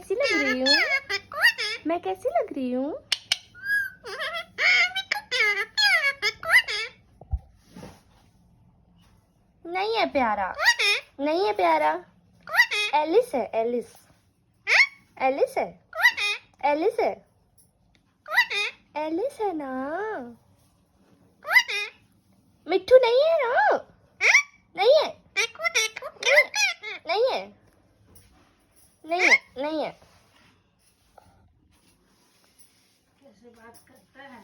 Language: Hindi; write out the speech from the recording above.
कैसी लग रही हूँ? मैं कैसी लग रही हूँ? नहीं है प्यारा, नहीं है प्यारा। एलिस है, एलिस। एलिस है, एलिस है, एलिस है ना। मिट्टू नहीं है ना? नहीं है, नहीं है, नहीं है, नहीं है। कैसे बात करता है।